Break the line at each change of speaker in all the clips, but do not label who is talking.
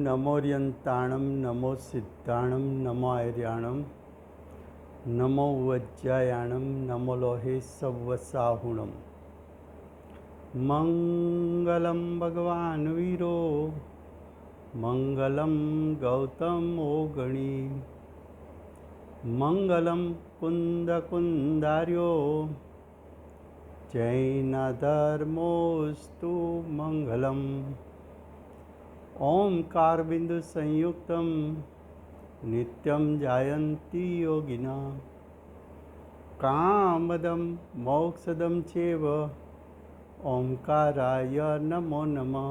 नमोर्यन्ताणं नमो सिद्धाणं नमो ऐर्याणं नमो वज्रायाणं नमो लोहे सव्वसाहुणं। मङ्गलं भगवान् वीरो मङ्गलं गौतमो गणी मङ्गलं कुन्दकुन्दार्यो जैनधर्मोऽस्तु मङ्गलम्। ओंकार बिंदु संयुक्तं नित्यं जायन्ति योगिनः कामदं मोक्षदं चैव ओंकाराय नमो नमः।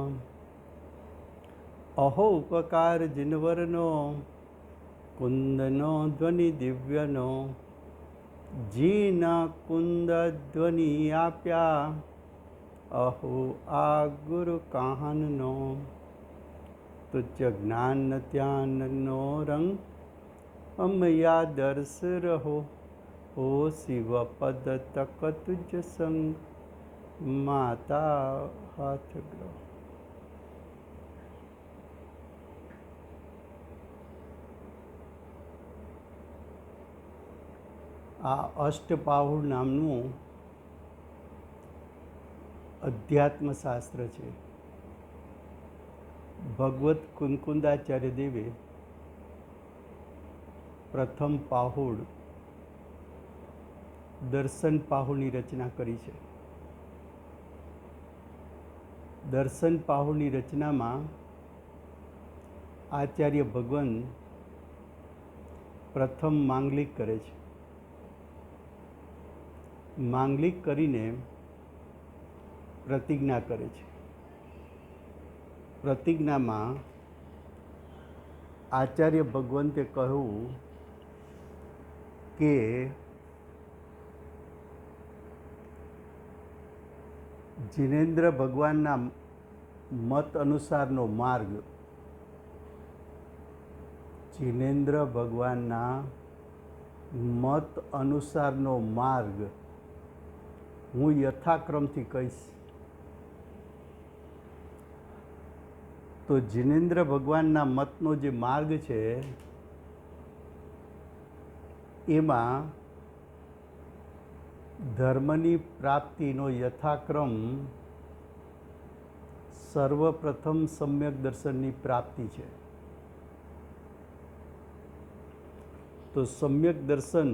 अहो उपकार जिनवरनो कुंदनो ध्वनि दिव्यनो जीन कुंद ध्वनि आप्या अहो आ गुरु काहननो तुझ ज्ञान ध्यान नो रंग अमया दर्श रहो हो शिव पद तक तुझ संग माता हाथ ग्रह। आ अष्टपाहुर नामनु अध्यात्मशास्त्र है। भगवत कुंकुंदाचार्य देवे प्रथम पाहुड़ दर्शन पाहुड़नी रचना करी है। दर्शन पाहुड़नी रचना में आचार्य भगवान प्रथम मांगलिक करे छे। मांगलिक करीने प्रतिज्ञा करे छे। प्रतिज्ञा में आचार्य भगवंते कहू के जिनेन्द्र भगवानना मत अनुसारनो मार्ग जिनेन्द्र भगवानना मत अनुसारनो मार्ग हूँ यथाक्रमथी कहीश। तो जिनेन्द्र भगवानना मतनो जे मार्ग है एमा धर्मनी प्राप्तिनो यथाक्रम सर्वप्रथम सम्यक दर्शननी प्राप्ति है। तो सम्यक दर्शन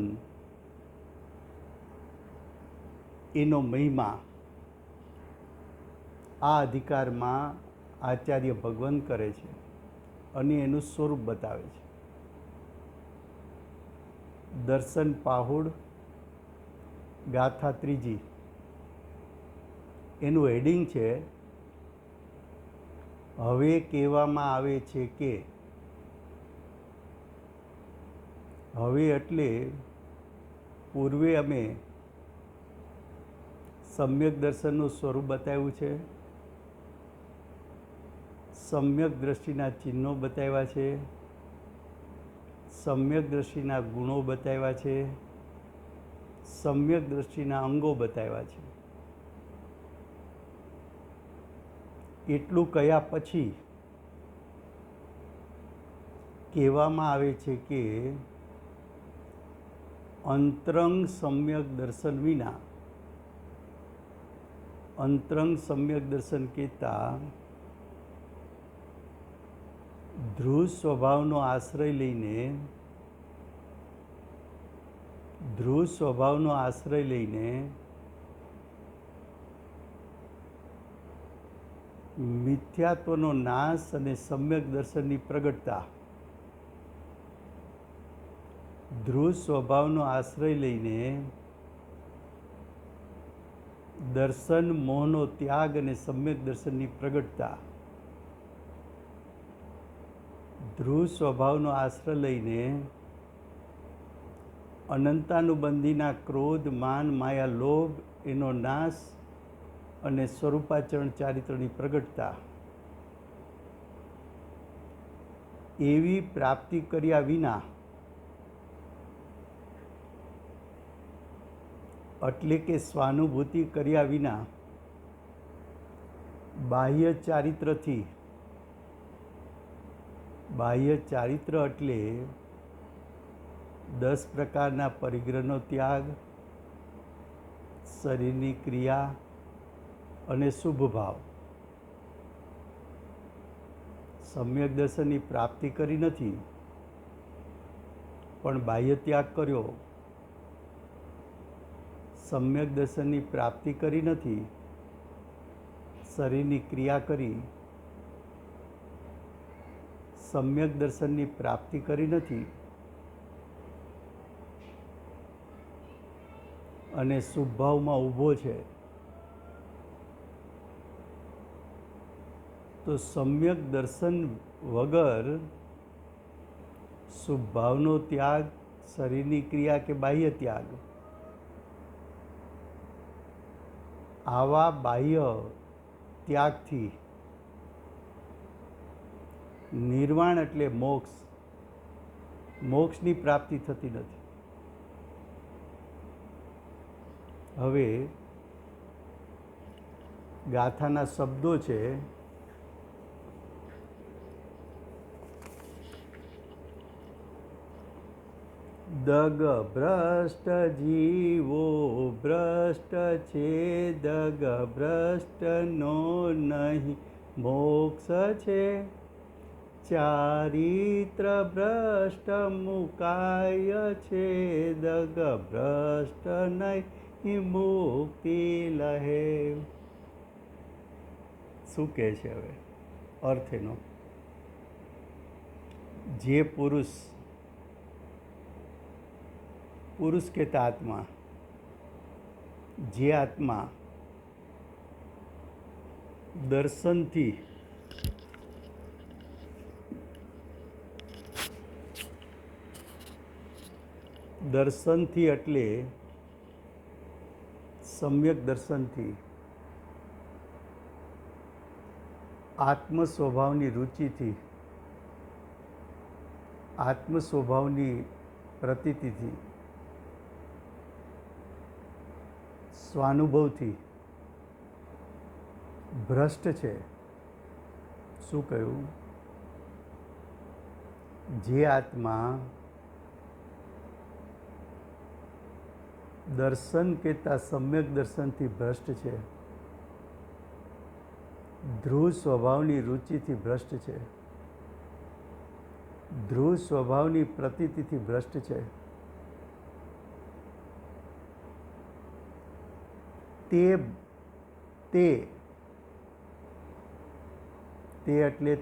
एनो महिमा आ अधिकार में आचार्य भगवान करे छे अने एनु स्वरूप बतावे छे। दर्शन पाहुड़ गाथा त्रीजी एनु हेडिंग छे हवे कहेवामां आवे छे के हवे एटले पूर्वे अमे सम्यक दर्शनનું स्वरूप बताव्યું છે। सम्यक दृष्टिना चिन्हों बताव्या छे। सम्यक दृष्टिना गुणों बताव्या छे। सम्यक दृष्टिना अंगों बताव्या छे। एटलुं कह्या पछी कहेवामां आवे छे के अंतरंग सम्यक दर्शन विना अंतरंग सम्यक दर्शन कहता ध्रुव स्वभावनो आश्रय लईने मिथ्यात्वनो नाश अने सम्यक दर्शननी प्रगटता ध्रुव स्वभावनो आश्रय लईने दर्शन मोहनो त्याग अने सम्यक दर्शननी प्रगटता ध्रुव स्वभावनो आश्रय लईने अनंतानुबंधीना क्रोध मान माया लोभ एनो नाश अने स्वरूपाचरण चारित्रनी प्रगटता एवी प्राप्ति कर्या विना એટલે કે સ્વાનુભૂતિ કર્યા વિના બાહ્ય ચારિત્રથી બાહ્ય ચારિત્ર એટલે 10 પ્રકારના પરિગ્રહનો ત્યાગ, શરીરની ક્રિયા અને શુભ ભાવ. સમ્યક દર્શનની પ્રાપ્તિ કરી નથી, પણ બાહ્ય ત્યાગ કર્યો. સમ્યક દર્શનની પ્રાપ્તિ કરી નથી, શરીરની ક્રિયા કરી. સમ્યક દર્શનની પ્રાપ્તિ કરી નથી અને શુભ ભાવમાં ઊભો છે. તો સમ્યક દર્શન વગર શુભ ભાવનો ત્યાગ, શરીરની ક્રિયા કે બાહ્ય ત્યાગ, આવા બાહ્ય ત્યાગથી નિર્વાણ એટલે મોક્ષ, મોક્ષની પ્રાપ્તિ થતી નથી. હવે ગાથાના શબ્દો છે. દગ ભ્રષ્ટ જીવો ભ્રષ્ટ છે, દગ ભ્રષ્ટનો નહીં મોક્ષ છે. ચારિત્ર ભ્રષ્ટ મુકાય છે, દગ ભ્રષ્ટ નહીં મુક્તિ લહે. શું કહે છે હવે અર્થ એનો? જે પુરુષ કહેતા આત્મા, જે આત્મા દર્શનથી એટલે સમ્યક દર્શનથી આત્મ સ્વભાવની રુચિથી, આત્મ સ્વભાવની પ્રતીતિથી, સ્વાનુભવથી ભ્રષ્ટ છે. શું કહ્યું? જે આત્મા દર્શન કહેતા સમ્યક દર્શનથી ભ્રષ્ટ છે, ધ્રુવ સ્વભાવની રુચિથી ભ્રષ્ટ છે, ધ્રુવ સ્વભાવની પ્રતીતિથી ભ્રષ્ટ છે, તે એટલે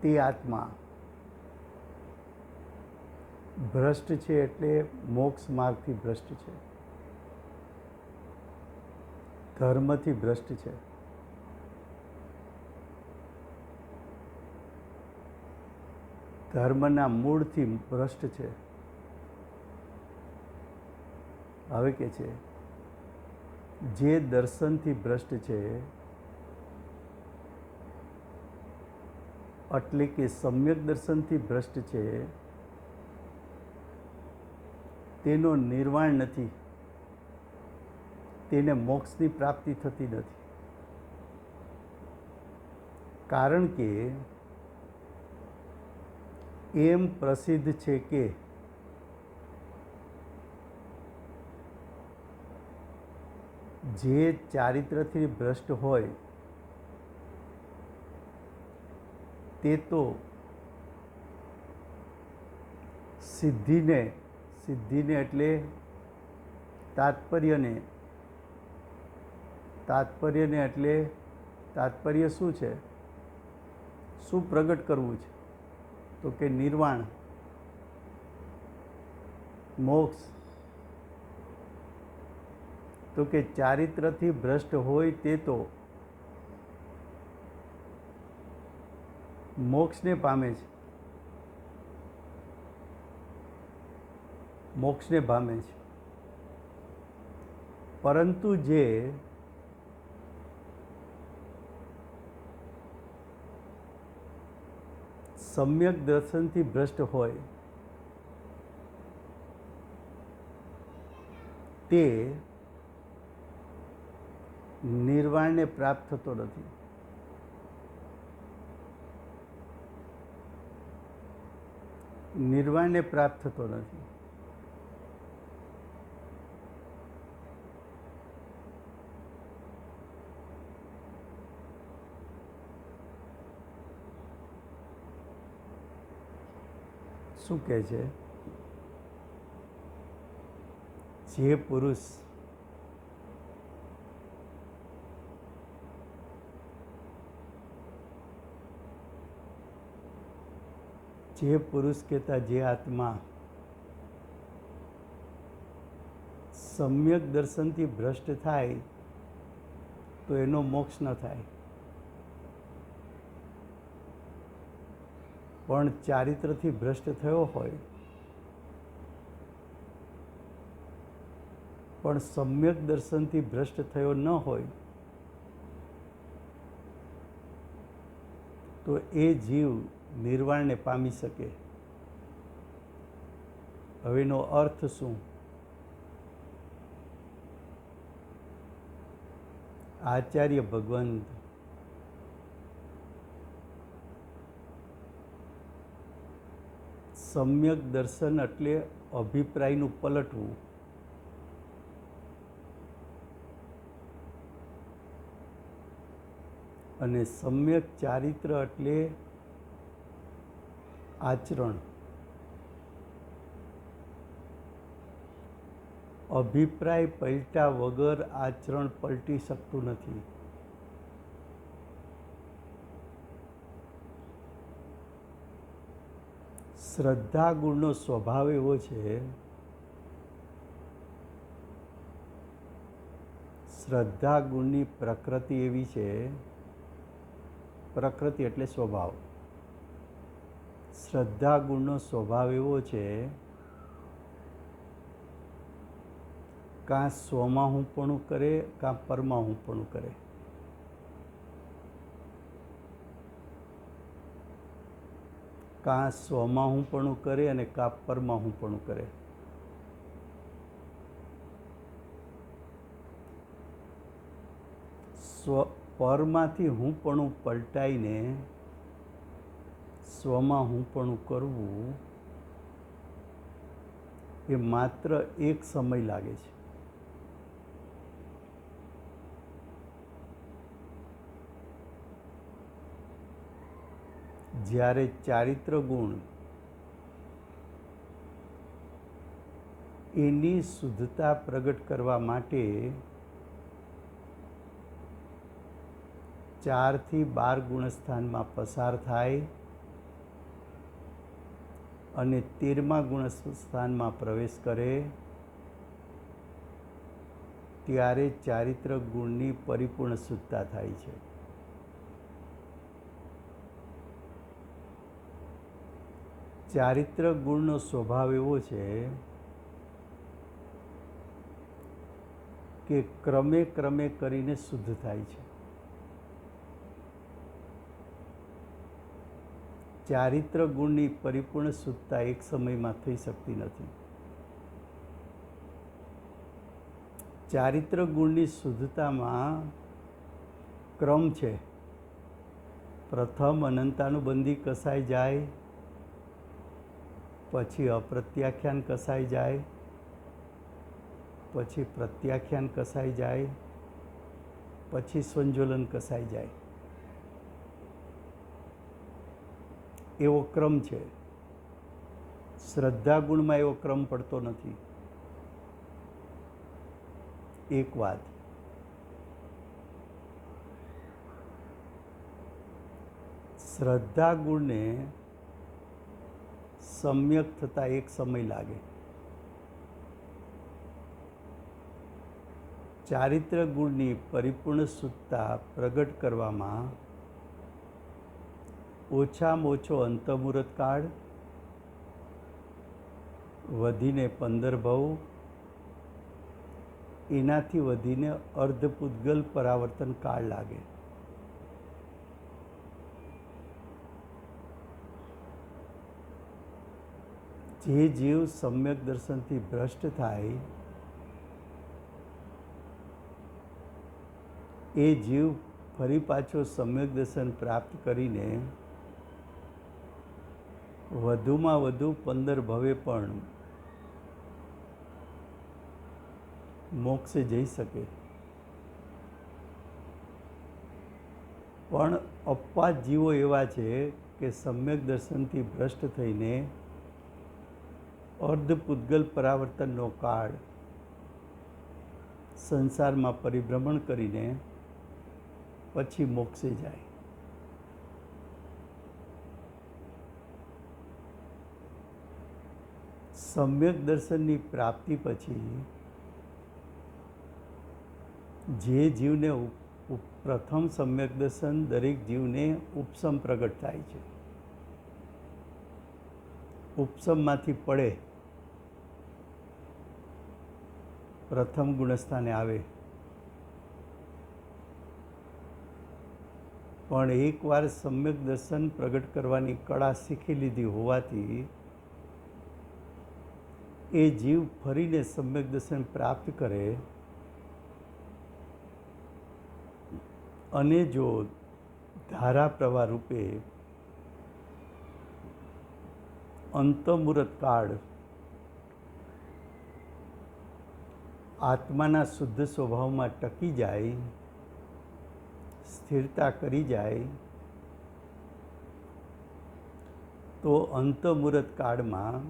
તે આત્મા ભ્રષ્ટ છે, એટલે મોક્ષ માર્ગથી ભ્રષ્ટ છે, ધર્મથી ભ્રષ્ટ છે, ધર્મના મૂળથી ભ્રષ્ટ છે. હવે કે છે જે દર્શનથી ભ્રષ્ટ છે, એટલે કે સમ્યક દર્શનથી ભ્રષ્ટ છે, તેનો નિર્વાણ નથી, તેને મોક્ષની પ્રાપ્તિ થતી નથી. કારણ કે એમ પ્રસિદ્ધ છે કે જે ચારિત્રથી ભ્રષ્ટ હોય તે તો સિદ્ધિને એટલે તાત્પર્યને એટલે તાત્પર્ય શું છે? શું પ્રગટ કરવું છે? તો કે નિર્વાણ, મોક્ષ. તો કે ચારિત્રથી ભ્રષ્ટ હોય તે તો મોક્ષને પામે છે, મોક્ષને પામે છે. પરંતુ જે સમ્યક દર્શનથી ભ્રષ્ટ હોય તે નિર્વાણને પ્રાપ્ત થતો નથી. નિર્વાણને પ્રાપ્ત થતો નથી. શું કહે છે? જે પુરુષ કહેતા જે આત્મા સમ્યક દર્શનથી ભ્રષ્ટ થાય તો એનો મોક્ષ ન થાય, પણ ચારિત્રથી ભ્રષ્ટ થયો હોય પણ સમ્યક દર્શનથી ભ્રષ્ટ થયો ન હોય તો એ જીવ નિર્વાણને પામી શકે. હવે એનો અર્થ શું? આચાર્ય ભગવંત સમ્યક દર્શન એટલે અભિપ્રાયનું પલટવું, અને સમ્યક ચારિત્ર એટલે આચરણ. અભિપ્રાય પલટ્યા વગર આચરણ પલટી શકતું નથી. શ્રદ્ધા ગુણનો સ્વભાવ એવો છે, શ્રદ્ધા ગુણની પ્રકૃતિ એવી છે, પ્રકૃતિ એટલે સ્વભાવ. શ્રદ્ધા ગુણનો સ્વભાવ એવો છે, કાં સ્વમાં હુંપણું કરે કાં પરમાં હુંપણું કરે. કાં સ્વમાં હુંપણું કરે અને કાં પરમાં હુંપણું કરે. પરમાંથી હુંપણું પલટાઈને સ્વમાં હુંપણું કરવું એ માત્ર એક સમય લાગે છે. જ્યારે ચારિત્ર ગુણ એની શુદ્ધતા પ્રગટ કરવા માટે 4 થી 12 ગુણસ્થાનમાં પસાર થાય અને 13મા ગુણસ્થાનમાં પ્રવેશ કરે ત્યારે ચારિત્ર ગુણની પરિપૂર્ણ શુદ્ધતા થાય છે. ચારિત્ર ગુણનો સ્વભાવ એવો છે કે ક્રમે ક્રમે કરીને શુદ્ધ થાય છે. ચારિત્ર ગુણની પરિપૂર્ણ શુદ્ધતા એક સમયમાં થઈ શકતી નથી. ચારિત્ર ગુણની શુદ્ધતામાં ક્રમ છે. પ્રથમ અનંતાનુબંધી કસાઈ જાય, પછી અપ્રત્યાખ્યાન કસાઈ જાય, પછી પ્રત્યાખ્યાન કસાઈ જાય, પછી સંજોલન કસાઈ જાય. એવો ક્રમ છે. શ્રદ્ધા ગુણમાં એવો ક્રમ પડતો નથી. એક વાત. શ્રદ્ધા ગુણને સમ્યક થતા એક સમય લાગે. ચારિત્ર ગુણની પરિપૂર્ણ શુદ્ધતા પ્રગટ કરવામાં ઓછામાં ઓછો અંતઃમુહૂર્ત કાળ, વધીને 15 ભવ, એનાથી વધીને અર્ધપૂતગલ પરાવર્તન કાળ લાગે. જે જીવ સમ્યક દર્શનથી ભ્રષ્ટ થાય એ જીવ ફરી પાછો સમ્યક દર્શન પ્રાપ્ત કરીને વધુમાં વધુ 15 ભવે પણ મોક્ષે જઈ શકે, પણ અપવાદ જીવો એવા છે કે સમ્યક દર્શનથી ભ્રષ્ટ થઈને અર્ધપૂતગલ પરાવર્તનનો કાળ સંસારમાં પરિભ્રમણ કરીને પછી મોક્ષે જાય. સમ્યક દર્શનની પ્રાપ્તિ પછી જે જીવને પ્રથમ સમ્યક દર્શન દરેક જીવને ઉપસમ પ્રગટ થાય છે. ઉપસમમાંથી પડે પ્રથમ ગુણસ્થાને આવે, પણ એકવાર સમ્યક દર્શન પ્રગટ કરવાની કળા શીખી લીધી હોવાથી એ જીવ ફરીને સમ્યક દર્શન પ્રાપ્ત કરે અને જો ધારા પ્રવાહ રૂપે અંતમુહૂર્ત કાળ આત્માના શુદ્ધ સ્વભાવમાં ટકી જાય, સ્થિરતા કરી જાય, તો અંતમુહૂર્ત કાળમાં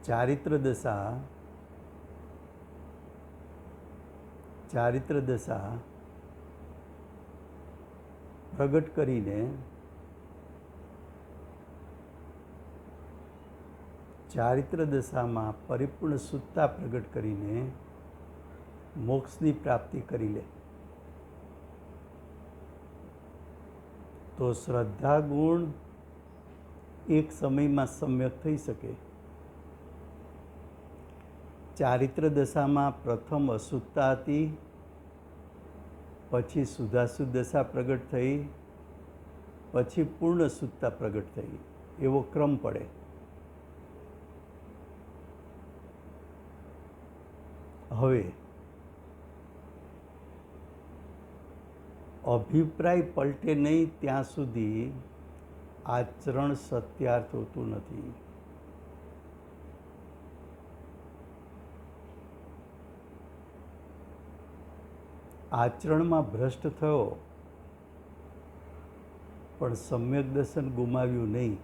ચારિત્ર દશા પ્રગટ કરીને ચારિત્ર દશામાં પરિપૂર્ણ શુદ્ધતા પ્રગટ કરીને મોક્ષની પ્રાપ્તિ કરી લે. તો શ્રદ્ધા ગુણ એક સમયમાં સમ્યક થઈ શકે. ચારિત્ર દશામાં પ્રથમ અશુદ્ધતા હતી, પછી શુદ્ધાશુદ્ધ દશા પ્રગટ થઈ, પછી પૂર્ણ શુદ્ધતા પ્રગટ થઈ, એવો ક્રમ પડે. હવે અભિપ્રાય પલટે નહીં ત્યાં સુધી આચરણ સત્યાર્થ હોતું નથી. આચરણમાં ભ્રષ્ટ થયો પણ સમ્યક દર્શન ગુમાવ્યું નહીં.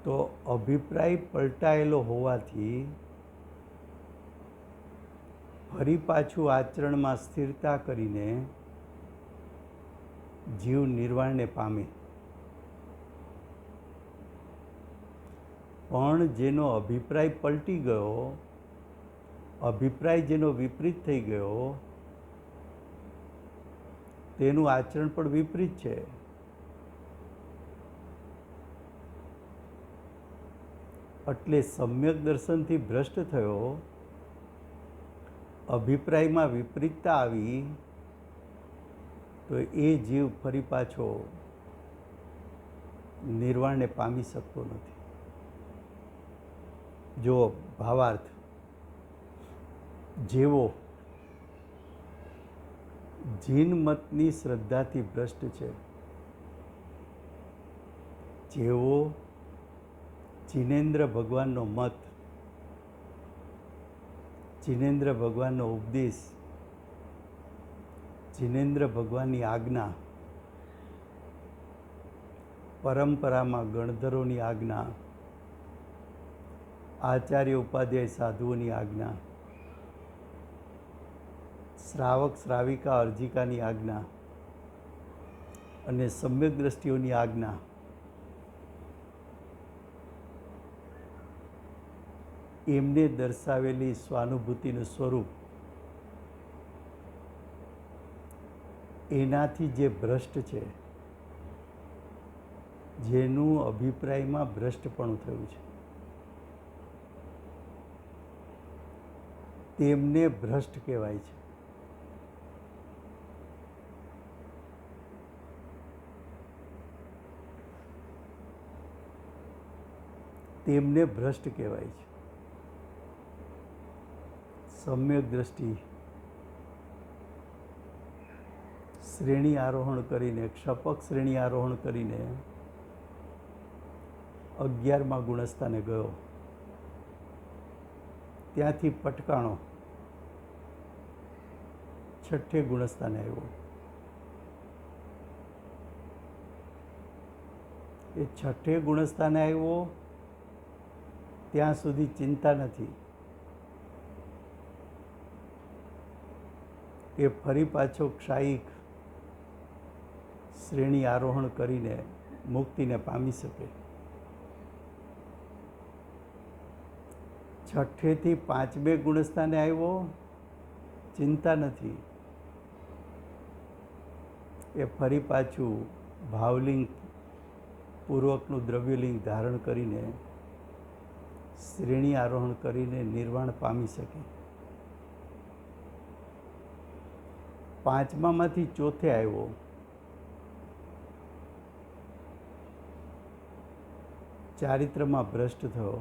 તો અભિપ્રાય પલટાયેલો હોવાથી ફરી પાછું આચરણમાં સ્થિરતા કરીને જીવ નિર્વાણને પામે. પણ જેનો અભિપ્રાય પલટી ગયો, અભિપ્રાય જેનો વિપરીત થઈ ગયો, તેનું આચરણ પણ વિપરીત છે. એટલે સમ્યક દર્શનથી ભ્રષ્ટ થયો, અભિપ્રાયમાં વિપરીતતા આવી, તો એ જીવ ફરી પાછો નિર્વાણને પામી શકતો નથી. જો ભાવાર્થ, જેવો જીન મતની શ્રદ્ધાથી ભ્રષ્ટ છે, જેવો જીનેન્દ્ર ભગવાનનો મત, જીનેન્દ્ર ભગવાનનો ઉપદેશ, જીનેન્દ્ર ભગવાનની આજ્ઞા, પરંપરામાં ગણધરોની આજ્ઞા, આચાર્ય ઉપાધ્યાય સાધુઓની આજ્ઞા, શ્રાવક શ્રાવિકા અર્જિકાની આજ્ઞા અને સમ્યક દ્રષ્ટિઓની આજ્ઞા, એમને દર્શાવેલી સ્વાનુભૂતિનું સ્વરૂપ, એનાથી જે ભ્રષ્ટ છે, જેનું અભિપ્રાયમાં ભ્રષ્ટપણું થયું છે, તેમને ભ્રષ્ટ કહેવાય છે. તેમને ભ્રષ્ટ કહેવાય છે. સમ્યક દ્રષ્ટિ, શ્રેણી આરોહણ કરીને, ક્ષપક શ્રેણી આરોહણ કરીને 11મા ગુણસ્થાને ગયો. ત્યાંથી પટકાણો 6ઠ્ઠે ગુણસ્થાને આવ્યો. એ 6ઠ્ઠે ગુણસ્થાને આવ્યો ત્યાં સુધી ચિંતા નથી. એ ફરી પાછો ક્ષાયિક શ્રેણી આરોહણ કરીને મુક્તિને પામી શકે. 6ઠ્ઠેથી 5મે ગુણસ્થાને આવ્યો, ચિંતા નથી. એ ફરી પાછું ભાવલિંગ પૂર્વકનું દ્રવ્યલિંગ ધારણ કરીને શ્રેણી આરોહણ કરીને નિર્વાણ પામી શકે. 5મામાંથી 4થે આવ્યો, ચારિત્રમાં ભ્રષ્ટ થયો.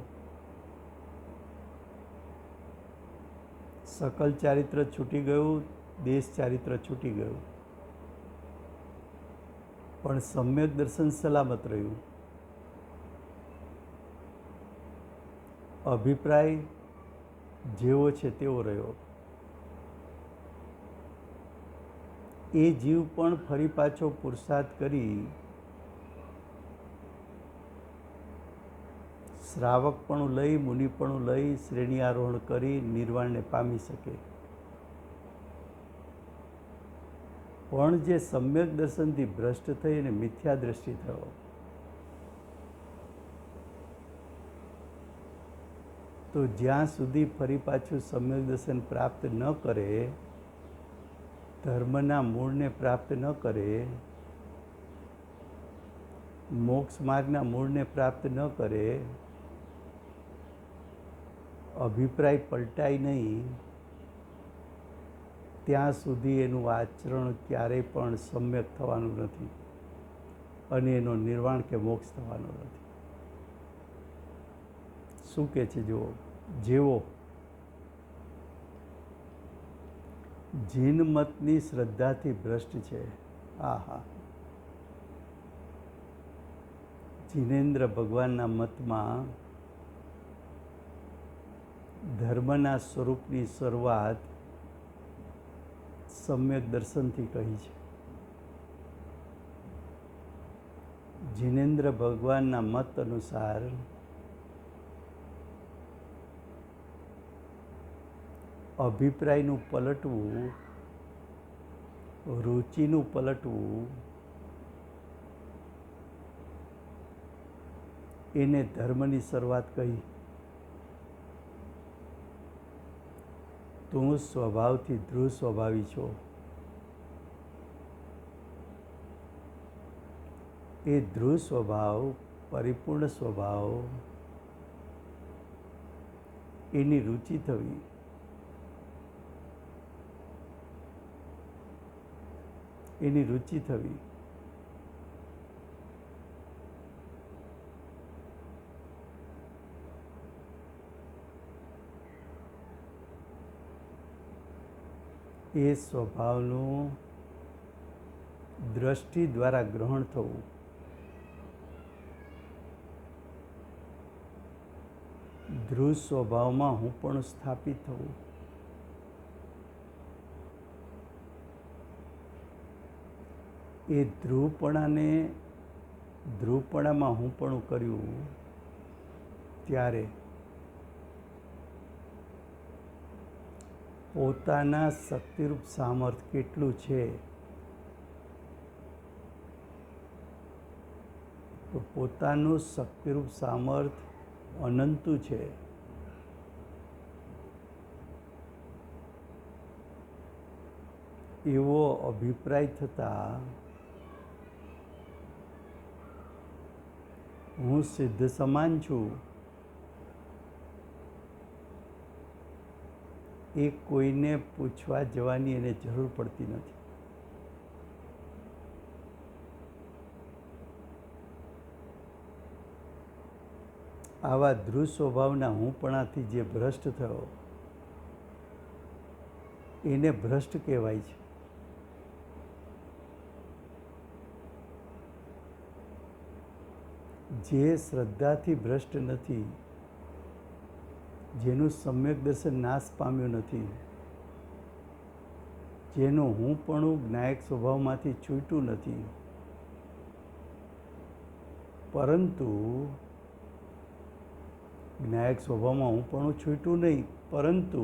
સકલ ચારિત્ર છૂટી ગયું, દેશ ચારિત્ર છૂટી ગયું, પણ સમ્યક દર્શન સલામત રહ્યું. અભિપ્રાય જેવો છે તેવો રહ્યો. એ જીવ પણ ફરી પાછો પુરુષાર્થ કરી શ્રાવકપણું લઈ, મુનિપણું લઈ શ્રેણી આરોહણ કરી નિર્વાણને પામી શકે. પણ જે સમ્યક દર્શનથી ભ્રષ્ટ થઈ અને મિથ્યા દ્રષ્ટિ થયો, તો જ્યાં સુધી ફરી પાછું સમ્યક દર્શન પ્રાપ્ત ન કરે, ધર્મના મૂળને પ્રાપ્ત ન કરે, મોક્ષ માર્ગના મૂળને પ્રાપ્ત ન કરે, અભિપ્રાય પલટાય નહીં, ત્યાં સુધી એનું આચરણ ક્યારેય પણ સમ્યક થવાનું નથી અને એનો નિર્વાણ કે મોક્ષ થવાનો નથી. શું કહે છે જુઓ, જેવો જીન મતની શ્રદ્ધાથી ભ્રષ્ટ છે, જીનેન્દ્ર ભગવાનના મતમાં ધર્મના સ્વરૂપની શરૂઆત સમ્યક દર્શનથી કહી છે. જીનેન્દ્ર ભગવાનના મત અનુસાર અભિપ્રાયનું પલટવું, રુચિનું પલટવું, એને ધર્મની શરૂઆત કહી. તું સ્વભાવથી ધ્રુવ સ્વભાવી છો. એ ધ્રુવ સ્વભાવ, પરિપૂર્ણ સ્વભાવ, એની રુચિ થવી, એની રુચિ થવી. એ સ્વભાવનું દ્રષ્ટિ દ્વારા ગ્રહણ થવું. ધ્રુવ સ્વભાવમાં હું પણ સ્થાપિત થવું. એ ધ્રુવપણામાં હું પણ કર્યું ત્યારે પોતાના શક્તિરૂપ સામર્થ્ય કેટલું છે, તો પોતાનું શક્તિરૂપ સામર્થ્ય અનંતું છે. એવો અભિપ્રાય થતાં હું સિદ્ધ સમાન છું, એ કોઈને પૂછવા જવાની એને જરૂર પડતી નથી. આવા ધ્રુવ સ્વભાવના હુંપણાથી જે ભ્રષ્ટ થયો એને ભ્રષ્ટ કહેવાય છે. જે શ્રદ્ધાથી ભ્રષ્ટ નથી, જેનું સમ્યક દર્શન નાશ પામ્યું નથી, જેનું હું પણ જ્ઞાયક સ્વભાવમાંથી છૂટ્યું નથી, પરંતુ જ્ઞાયક સ્વભાવમાં હું પણ છૂટ્યું નહીં, પરંતુ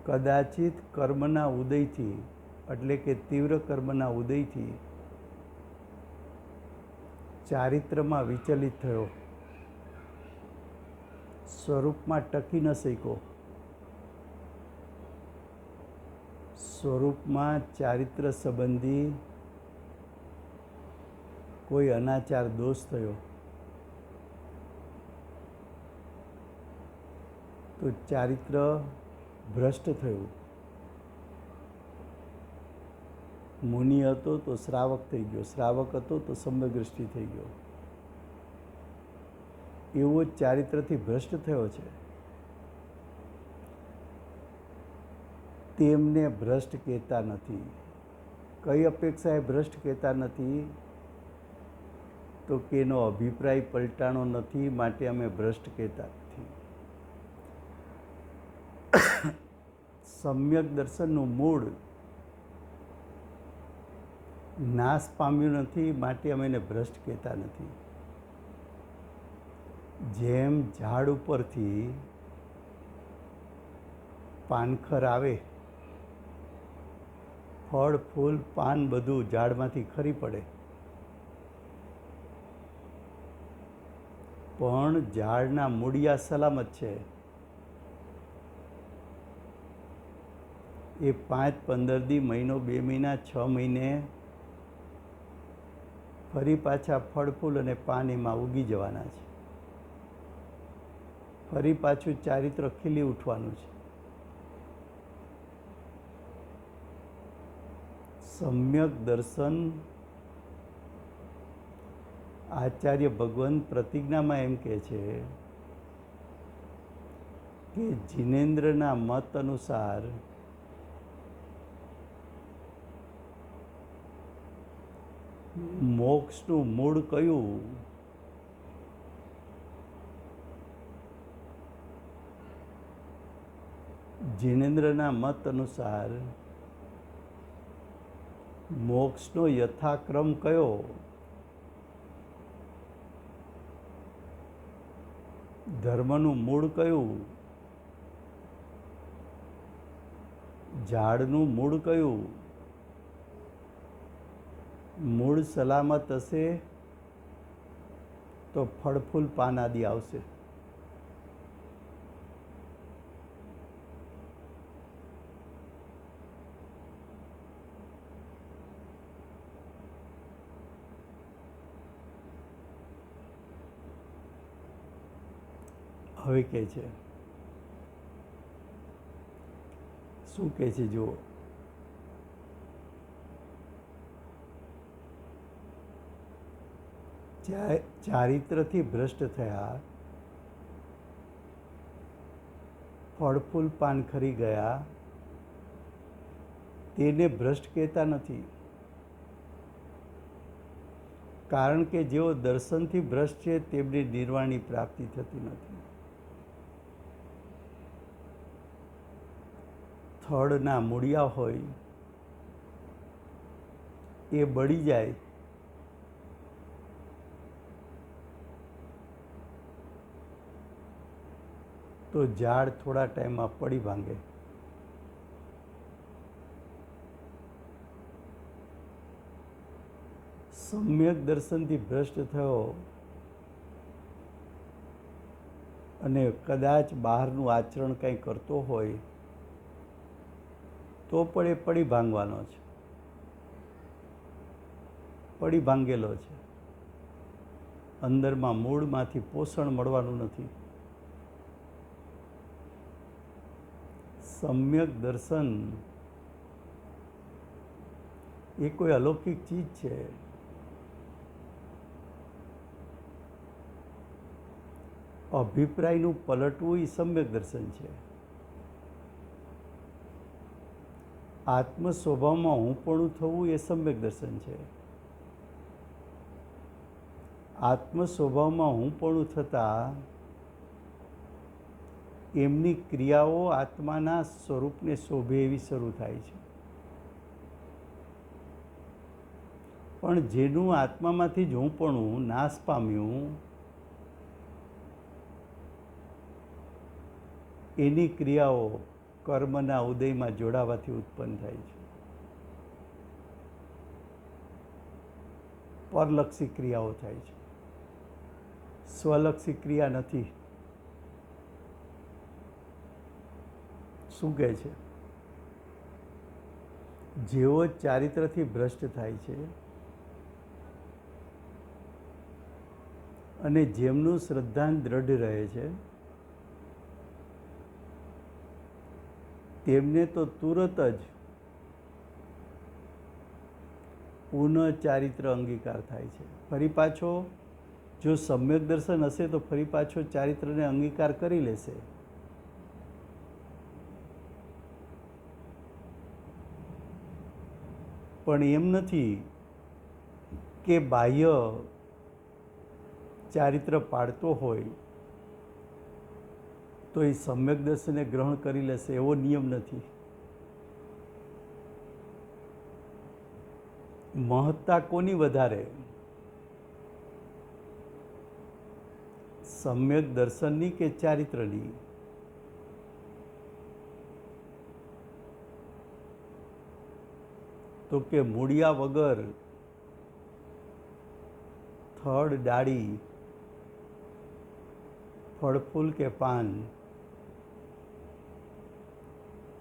કદાચિત કર્મના ઉદયથી, એટલે કે તીવ્ર કર્મના ઉદયથી ચારિત્રમાં વિચલિત થયો, સ્વરૂપમાં ટકી ન શક્યો, સ્વરૂપમાં ચારિત્ર સંબંધી કોઈ અનાચાર દોષ થયો, તો ચારિત્ર ભ્રષ્ટ થયું. મુનિ હતો તો શ્રાવક થઈ ગયો, શ્રાવક હતો તો સમ્યગ્રષ્ટિ થઈ ગયો. એવો જ ચારિત્રથી ભ્રષ્ટ થયો છે. તેમને ભ્રષ્ટ કહેતા નથી. કઈ અપેક્ષાએ ભ્રષ્ટ કહેતા નથી? તો કે એનો અભિપ્રાય પલટાણો નથી, માટે અમે ભ્રષ્ટ કહેતા નથી. સમ્યક દર્શનનું મૂળ નાશ પામ્યું નથી, માટે અમે એને ભ્રષ્ટ કહેતા નથી. જેમ ઝાડ ઉપરથી પાનખર આવે, ફળ ફૂલ પાન બધું ઝાડમાંથી ખરી પડે, પણ ઝાડના મૂળિયા સલામત છે. એ 5-15 દી, મહિનો, 2 મહિના, 6 મહિને ફરી પાછા ફળ ફૂલ અને પાન એમાં ઉગી જવાના છે. ફરી પાછું ચારિત્ર ખીલી ઉઠવાનું છે. સમ્યક દર્શન આચાર્ય ભગવંત પ્રતિજ્ઞામાં એમ કહે છે કે જિનેન્દ્રના મત અનુસાર મોક્ષનું મૂળ કયું? જિનેન્દ્રના મત અનુસાર મોક્ષનો યથાક્રમ કયો? ધર્મનું મૂળ કયું? ઝાડનું મૂળ કયું? મૂળ સલામત હશે તો ફળ ફૂલ પાન આદિ આવશે. હવે કહે છે, શું કહે છે જુઓ. ચારિત્રથી ભ્રષ્ટ થયા, ફળ ફૂલ પાન ખરી ગયા, તેને ભ્રષ્ટ કહેતા નથી. કારણ કે જેઓ દર્શનથી ભ્રષ્ટ છે તેમને નિર્વાણની પ્રાપ્તિ થતી નથી. થડના મૂળિયા હોય એ બળી જાય તો ઝાડ થોડા ટાઈમમાં પડી ભાંગે. સમ્યક દર્શનથી ભ્રષ્ટ થયો અને કદાચ બહારનું આચરણ કંઈ કરતો હોય તો પણ એ પડી ભાંગવાનો છે, પડી ભાંગેલો છે. અંદરમાં મૂળમાંથી પોષણ મળવાનું નથી. સમ્યક દર્શન એ કોઈ અલૌકિક ચીજ છે. અભિપ્રાયનું પલટવું એ સમ્યક દર્શન છે. આત્મ સ્વભાવમાં હું પણ થવું એ સમ્યક દર્શન છે. આત્મ સ્વભાવમાં હુંપણું થતાં એમની ક્રિયાઓ આત્માના સ્વરૂપને શોભે એવી શરૂ થાય છે. પણ જેનું આત્મામાંથી જ હુંપણું નાશ પામ્યું, એની ક્રિયાઓ કર્મના ઉદયમાં જોડાવાથી ઉત્પન્ન થાય છે. પરલક્ષી ક્રિયાઓ થાય છે, સ્વલક્ષી ક્રિયા નથી. શું કહે છે? જેવો ચારિત્રથી ભ્રષ્ટ થાય છે અને જેમનું શ્રદ્ધાન દ્રઢ રહે છે, તેમને તો તુરત જ પુનઃ ચારિત્ર અંગીકાર થાય છે. ફરી પાછો જો સમ્યક દર્શન હશે તો ફરી પાછો ચારિત્રને અંગીકાર કરી લેશે. પણ એમ નથી કે બાહ્ય ચારિત્ર પાડતો હોય તો એ સમ્યક દર્શનને ગ્રહણ કરી લેશે, એવો નિયમ નથી. મહત્તા કોની વધારે? સમ્યક દર્શનની કે ચારિત્રની? તો કે મૂળિયા વગર થડ ડાળી, ફળફૂલ કે પાન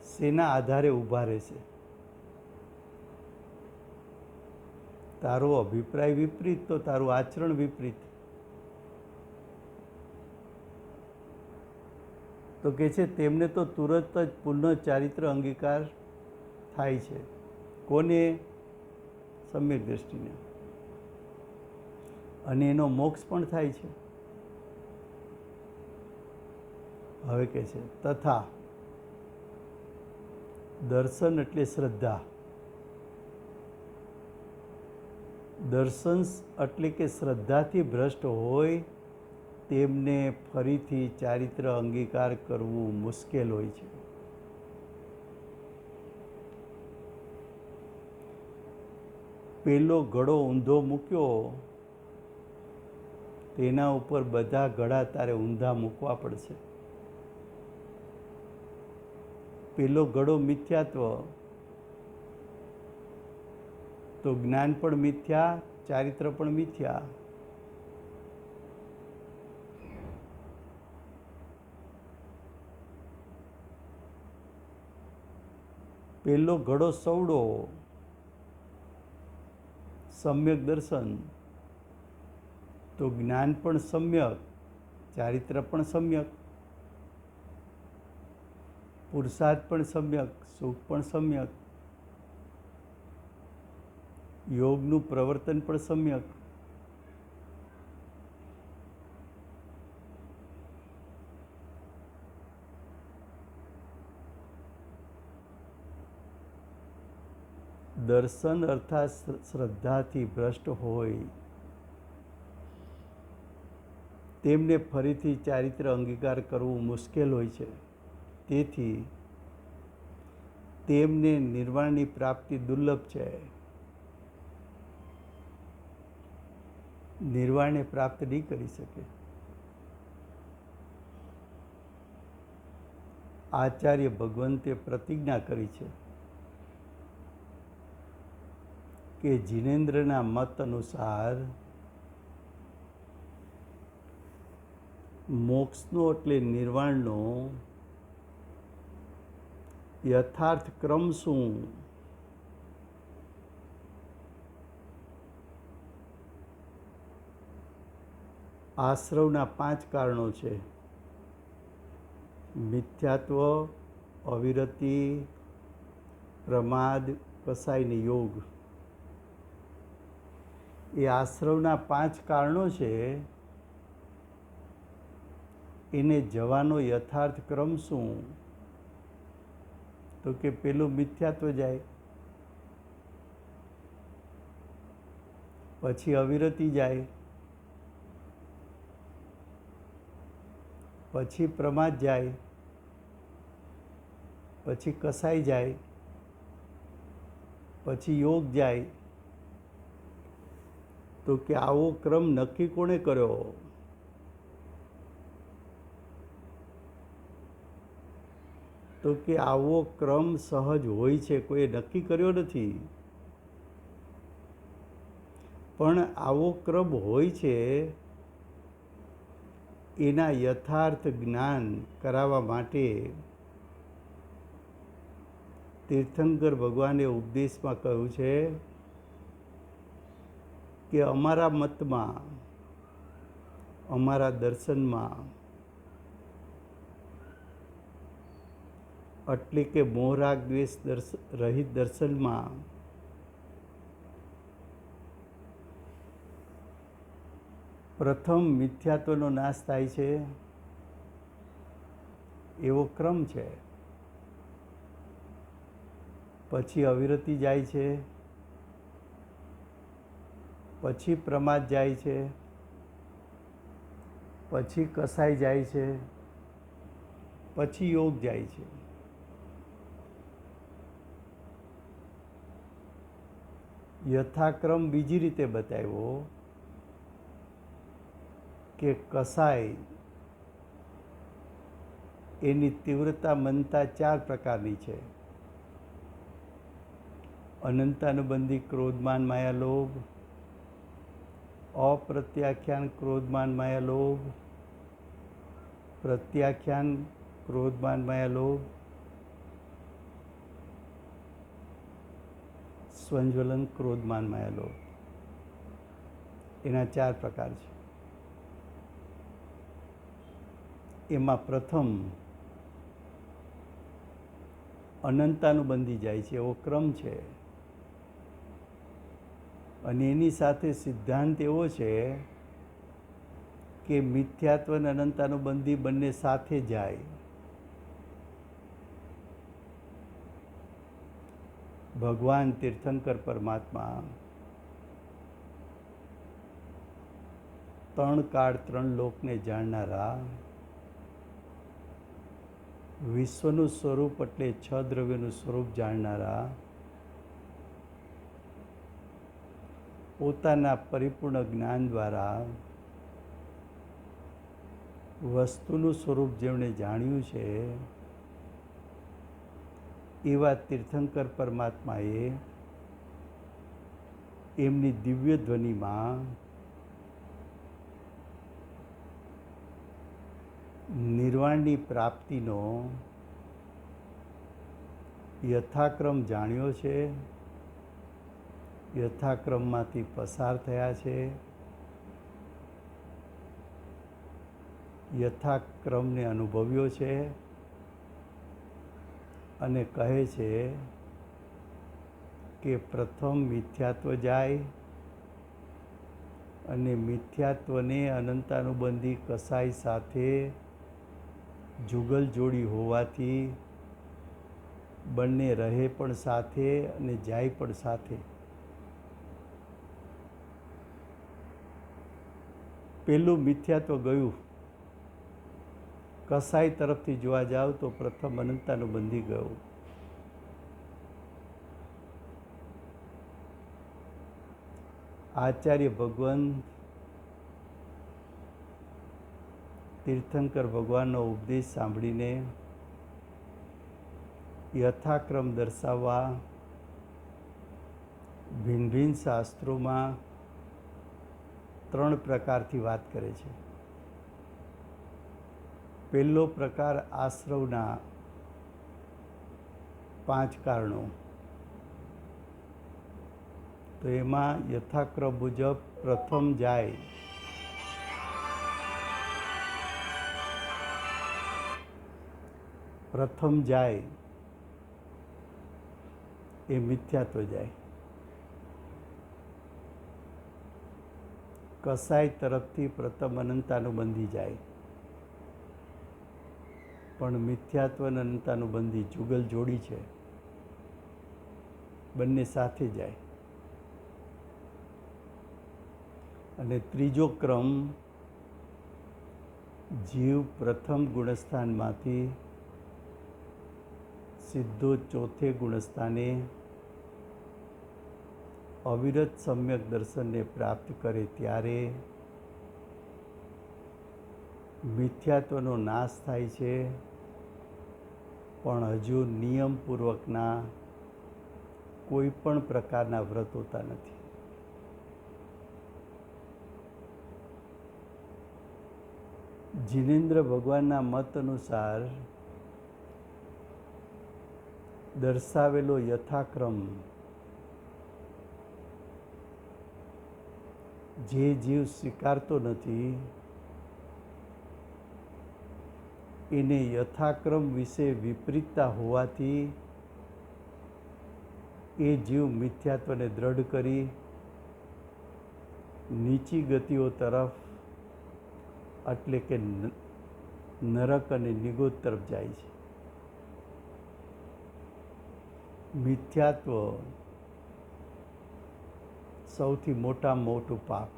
શેના આધારે ઊભા રહેશે? તારો અભિપ્રાય વિપરીત તો તારું આચરણ વિપરીત. તો કે છે તેમને તો તુરત જ પુનઃ ચારિત્ર અંગીકાર થાય છે. કોને? સમ્યક દ્રષ્ટિને. અને એનો મોક્ષ પણ થાય છે. હવે કહે છે તથા દર્શન એટલે શ્રદ્ધા. દર્શન એટલે કે શ્રદ્ધાથી ભ્રષ્ટ હોય તેમને ફરીથી ચારિત્ર અંગીકાર કરવું મુશ્કેલ હોય છે. પેલો ઘડો ઊંધો મૂક્યો, તેના ઉપર બધા ઘડા તારે ઊંધા મૂકવા પડશે. પેલો ઘડો મિથ્યાત્વ, તો જ્ઞાન પણ મિથ્યા, ચારિત્ર પણ મિથ્યા. પેલો ઘડો સવડો, સમ્યક દર્શન, તો જ્ઞાન પણ સમ્યક, ચારિત્ર પણ સમ્યક, પુરુષાર્થ પણ સમ્યક, સુખ પણ સમ્યક, યોગનું પ્રવર્તન પણ સમ્યક. દર્શન અર્થાત શ્રદ્ધાથી ભ્રષ્ટ હોય તેમને ફરીથી ચારિત્ર અંગીકાર કરવું મુશ્કેલ હોય છે. તેથી તેમને નિર્વાણની પ્રાપ્તિ દુર્લભ છે. નિર્વાણને પ્રાપ્ત નહીં કરી શકે. આચાર્ય ભગવંતે પ્રતિજ્ઞા કરી છે કે જીનેન્દ્રના મત અનુસાર મોક્ષનો એટલે નિર્વાણનો યથાર્થ ક્રમ શું? આશ્રવના 5 કારણો છે: મિથ્યાત્વ, અવિરતિ, પ્રમાદ, કસાય ને યોગ. એ આશ્રવના 5 કારણો છે. એને જવાનો યથાર્થ ક્રમ શું? તો કે પેલું મિથ્યાત્વ જાય, પછી અવિરતિ જાય, પછી પ્રમાદ જાય, પછી કસાઈ જાય, પછી યોગ જાય. તો કે આવો ક્રમ નક્કી કોણે કર્યો? તો કે આવો ક્રમ સહજ હોય છે, કોઈએ નક્કી કર્યો નથી. પણ આવો ક્રમ હોય છે એના યથાર્થ જ્ઞાન કરાવવા માટે તીર્થંકર ભગવાને ઉપદેશમાં કહ્યું છે કે અમારા મતમાં, અમારા દર્શનમાં, એટલે કે મોહરાગ દ્વેષ રહિત દર્શનમાં પ્રથમ મિથ્યાત્વનો નાશ થાય છે એવો ક્રમ છે. પછી અવિરતિ જાય છે, પછી પ્રમાદ જાય છે, પછી કસાઈ જાય છે, પછી યોગ જાય છે. યથાક્રમ બીજી રીતે બતાવ્યો કે કસાય એની તીવ્રતા મનતા 4 પ્રકારની છે. અનંતાનુબંધી ક્રોધમાન માયા લોભ, અપ્રત્યાખ્યાન ક્રોધમાન માયા લોભ, પ્રત્યાખ્યાન ક્રોધમાન માયા લોભ, સ્વંજ્વલન ક્રોધમાન માયા લોભ. એના 4 પ્રકાર છે. એમાં પ્રથમ અનંતાનુબંધી જાય છે એવો ક્રમ છે. અને એની સાથે સિદ્ધાંત એવો છે કે મિથ્યાત્વ અને અનંતાનુબંધી બંને સાથે જાય. ભગવાન તીર્થંકર પરમાત્મા 3 કાળ 3 લોકને જાણનારા, વિશ્વનું સ્વરૂપ એટલે 6 દ્રવ્યનું સ્વરૂપ જાણનારા, પોતાના પરિપૂર્ણ જ્ઞાન દ્વારા વસ્તુનું સ્વરૂપ જેમણે જાણ્યું છે એવા તીર્થંકર પરમાત્માએ એમની દિવ્ય ધ્વનિમાં નિર્વાણની પ્રાપ્તિનો યથાક્રમ જાણ્યો છે, યથાક્રમમાંથી પસાર થયા છે, યથાક્રમને અનુભવ્યો છે અને કહે છે કે પ્રથમ મિથ્યાત્વ જાય અને મિથ્યાત્વને અનંતાનુબંધી કસાઈ સાથે જુગલ જોડી હોવાથી બંને રહે પણ સાથે અને જાય પણ સાથે. પેલું મિથ્યાત્વ ગયું. કસાઈ તરફથી જોવા જાવ તો પ્રથમ અનંતાનુબંધી ગયું. આચાર્ય ભગવાન તીર્થંકર ભગવાનનો ઉપદેશ સાંભળીને યથાક્રમ દર્શાવવા ભિન્ન ભિન્ન શાસ્ત્રોમાં 3 પ્રકારથી વાત કરે છે. પહેલો પ્રકાર આશ્રવના 5 કારણો. તો એમાં યથાક્રમ મુજબ પ્રથમ જાય એ મિથ્યાત્વ જાય. કસાઈ તરફથી પ્રથમ અનંતાનુબંધી જાય, પણ મિથ્યાત્વ અને અનંતાનુબંધી જુગલ જોડી છે, બંને સાથે જાય. અને ત્રીજો ક્રમ જીવ પ્રથમ ગુણસ્થાનમાંથી સીધો ચોથે ગુણસ્થાને અવિરત સમ્યક દર્શનને પ્રાપ્ત કરે ત્યારે મિથ્યાત્વનો નાશ થાય છે, પણ હજુ નિયમપૂર્વકના કોઈ પણ પ્રકારના વ્રત હોતા નથી. જિનેન્દ્ર ભગવાનના મત અનુસાર દર્શાવેલો યથાક્રમ જે જીવ સ્વીકારતો નથી એને યથાક્રમ વિશે વિપરીતતા હોવાથી એ જીવ મિથ્યાત્વને દ્રઢ કરી નીચી ગતિઓ તરફ એટલે કે નરક અને નિગોદ તરફ જાય છે. મિથ્યાત્વ સૌથી મોટામાં મોટું પાપ.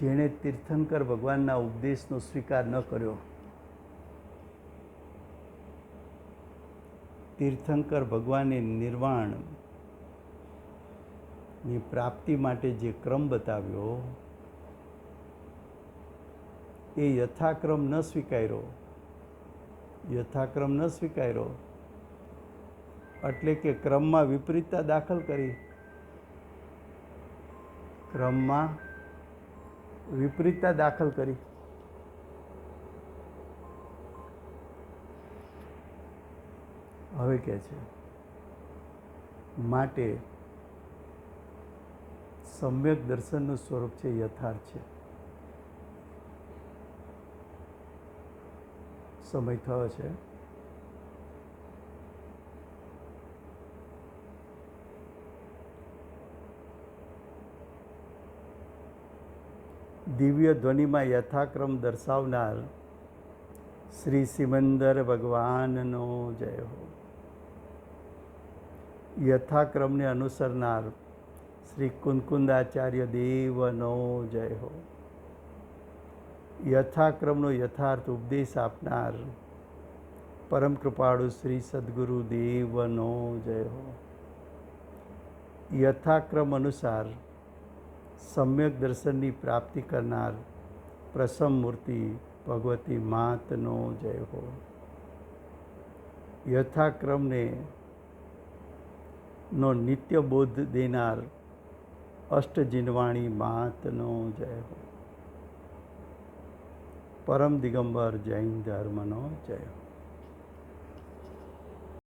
જેણે તીર્થંકર ભગવાનના ઉપદેશનો સ્વીકાર ન કર્યો, તીર્થંકર ભગવાને નિર્વાણની પ્રાપ્તિ માટે જે ક્રમ બતાવ્યો એ યથાક્રમ ન સ્વીકાર્યો એટલે કે ક્રમમાં વિપરીતતા દાખલ કરી. હવે કહે છે માટે સમ્યક દર્શનનું સ્વરૂપ છે યથાર્થ છે. સમય થયો છે. દિવ્ય ધ્વનિમાં યથાક્રમ દર્શાવનાર શ્રી સિમંદર ભગવાનનો જય હો. યથાક્રમને અનુસરનાર શ્રી કુંકુંદાચાર્ય દેવનો જય હો. યથાક્રમનો યથાર્થ ઉપદેશ આપનાર પરમ કૃપાળુ શ્રી સદગુરુ દેવનો જય હો. યથાક્રમ અનુસાર સમ્યક દર્શનની પ્રાપ્તિ કરનાર પ્રસમ મૂર્તિ ભગવતી માતનો જય હો. યથાક્રમને નો નિત્ય બોધ દેનાર અષ્ટજીનવાણી માતનો જય હો. પરમ દિગંબર જૈન ધર્મનો જય હો.